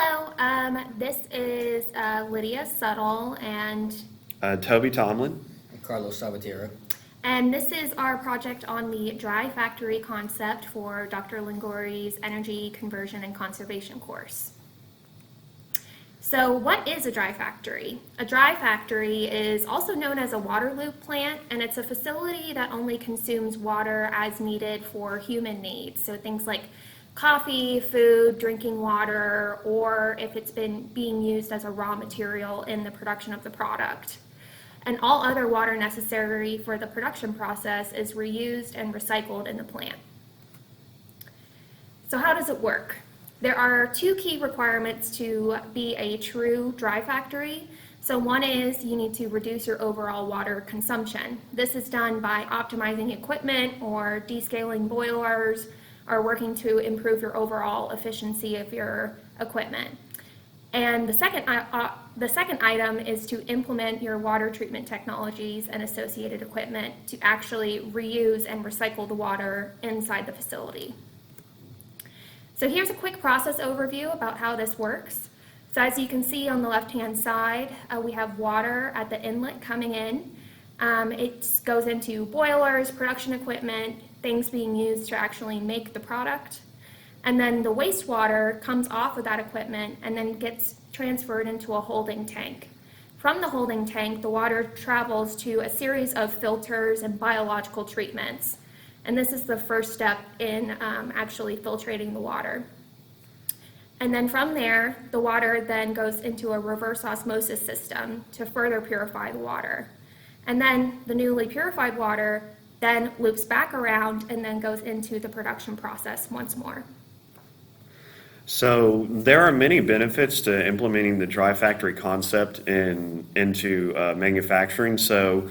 Hello, this is Lydia Suttle, and Toby Tomlin. Carlos Salvatierra. this is our project on the dry factory concept for Dr. Languri's Energy Conversion and Conservation course. So what is a dry factory? A dry factory is also known as a water loop plant, and it's a facility that only consumes water as needed for human needs. So things like coffee, food, drinking water, or if it's been being used as a raw material in the production of the product. And all other water necessary for the production process is reused and recycled in the plant. So how does it work? There are two key requirements to be a true dry factory. So one is you need to reduce your overall water consumption. This is done by optimizing equipment or descaling boilers or working to improve your overall efficiency of your equipment. And the second item is to implement your water treatment technologies and associated equipment to actually reuse and recycle the water inside the facility. So here's a quick process overview about how this works. So as you can see on the left-hand side, we have water at the inlet coming in. It goes into boilers, production equipment, things being used to actually make the product. And then the wastewater comes off of that equipment and then gets transferred into a holding tank. From the holding tank, the water travels to a series of filters and biological treatments. And this is the first step in actually filtrating the water. And then from there, the water then goes into a reverse osmosis system to further purify the water. And then the newly purified water then loops back around and then goes into the production process once more. So there are many benefits to implementing the dry factory concept into manufacturing. So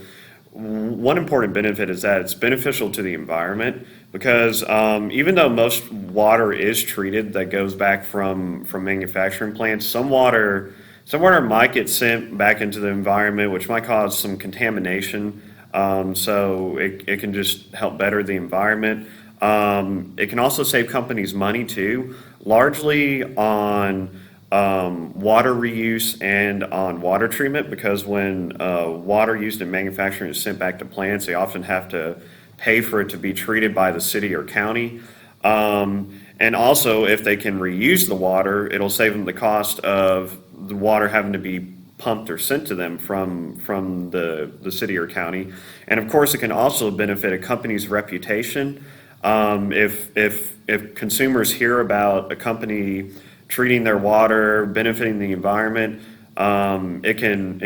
one important benefit is that it's beneficial to the environment because even though most water is treated that goes back from manufacturing plants, some water might get sent back into the environment, which might cause some contamination. So it can just help better the environment. It can also save companies money too, largely on water reuse and on water treatment, because when water used in manufacturing is sent back to plants, they often have to pay for it to be treated by the city or county. And also, if they can reuse the water, it'll save them the cost of the water having to be pumped or sent to them from the city or county. And of course, it can also benefit a company's reputation. If consumers hear about a company treating their water, benefiting the environment, it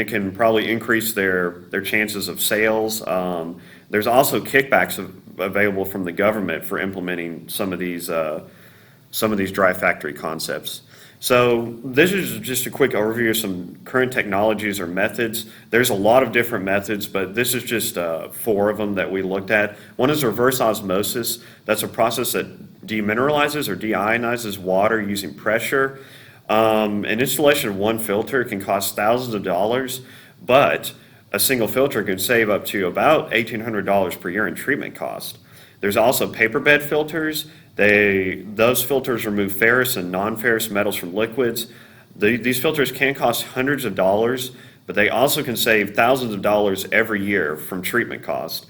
can probably increase their chances of sales. There's also kickbacks available from the government for implementing some of these dry factory concepts. So this is just a quick overview of some current technologies or methods. There's a lot of different methods, but this is just 4 of them that we looked at. One is reverse osmosis. That's a process that demineralizes or deionizes water using pressure. An installation of one filter can cost thousands of dollars, but a single filter can save up to about $1,800 per year in treatment cost. There's also paper bed filters. Those filters remove ferrous and non-ferrous metals from liquids. These filters can cost hundreds of dollars, but they also can save thousands of dollars every year from treatment cost.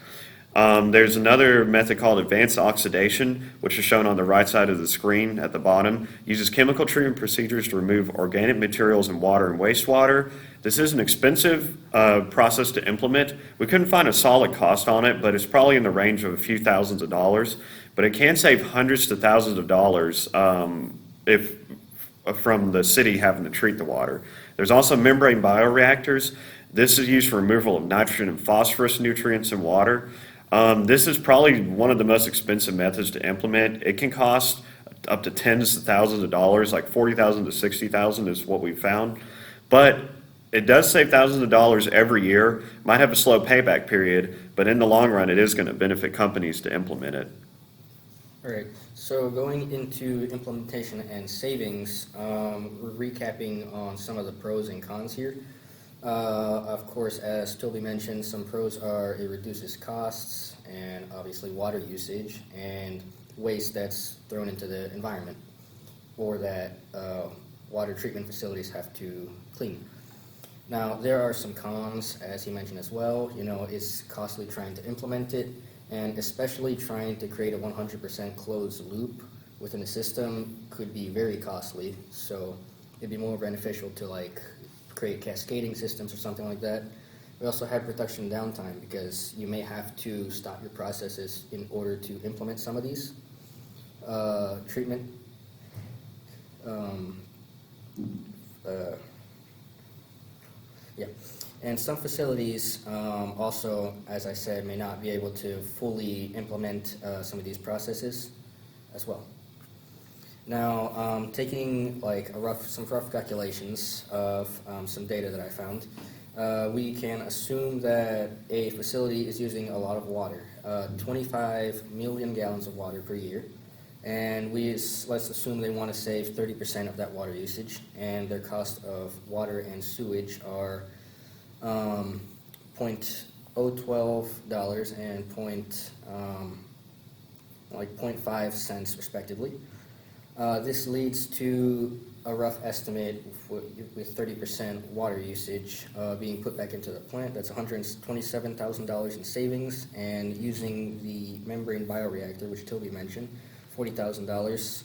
There's another method called advanced oxidation, which is shown on the right side of the screen at the bottom. Uses chemical treatment procedures to remove organic materials in water and wastewater. This is an expensive process to implement. We couldn't find a solid cost on it, but it's probably in the range of a few thousands of dollars. But it can save hundreds to thousands of dollars if from the city having to treat the water. There's also membrane bioreactors. This is used for removal of nitrogen and phosphorus nutrients in water. This is probably one of the most expensive methods to implement. It can cost up to tens of thousands of dollars, like $40,000 to $60,000 is what we found. But it does save thousands of dollars every year. Might have a slow payback period, but in the long run, it is going to benefit companies to implement it. All right, so going into implementation and savings, we're recapping on some of the pros and cons here. Of course, as Toby mentioned, some pros are it reduces costs and obviously water usage and waste that's thrown into the environment or that water treatment facilities have to clean. Now, there are some cons, as he mentioned as well. It's costly trying to implement it, and especially trying to create a 100% closed loop within the system could be very costly. So it'd be more beneficial to create cascading systems or something like that. We also have production downtime because you may have to stop your processes in order to implement some of these treatment. Yeah, and some facilities also, as I said, may not be able to fully implement some of these processes as well. Now, taking some rough calculations of some data that I found, we can assume that a facility is using a lot of water, 25 million gallons of water per year, and let's assume they want to save 30% of that water usage, and their cost of water and sewage are $0.012 and 0.5 cents respectively. This leads to a rough estimate with 30% water usage being put back into the plant. That's $127,000 in savings, and using the membrane bioreactor, which Toby mentioned, $40,000.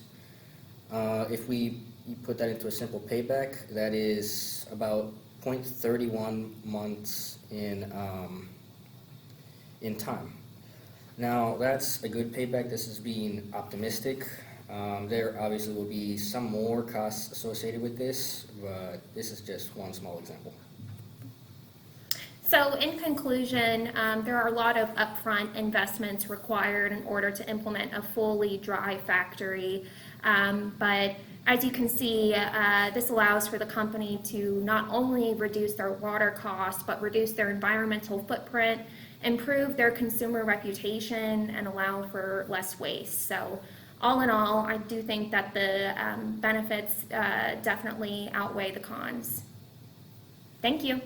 If we put that into a simple payback, that is about 0.31 months in time. Now, that's a good payback. This is being optimistic. There obviously will be some more costs associated with this, but this is just one small example. So in conclusion, there are a lot of upfront investments required in order to implement a fully dry factory, but as you can see, this allows for the company to not only reduce their water costs, but reduce their environmental footprint, improve their consumer reputation, and allow for less waste. So all in all, I do think that the benefits definitely outweigh the cons. Thank you.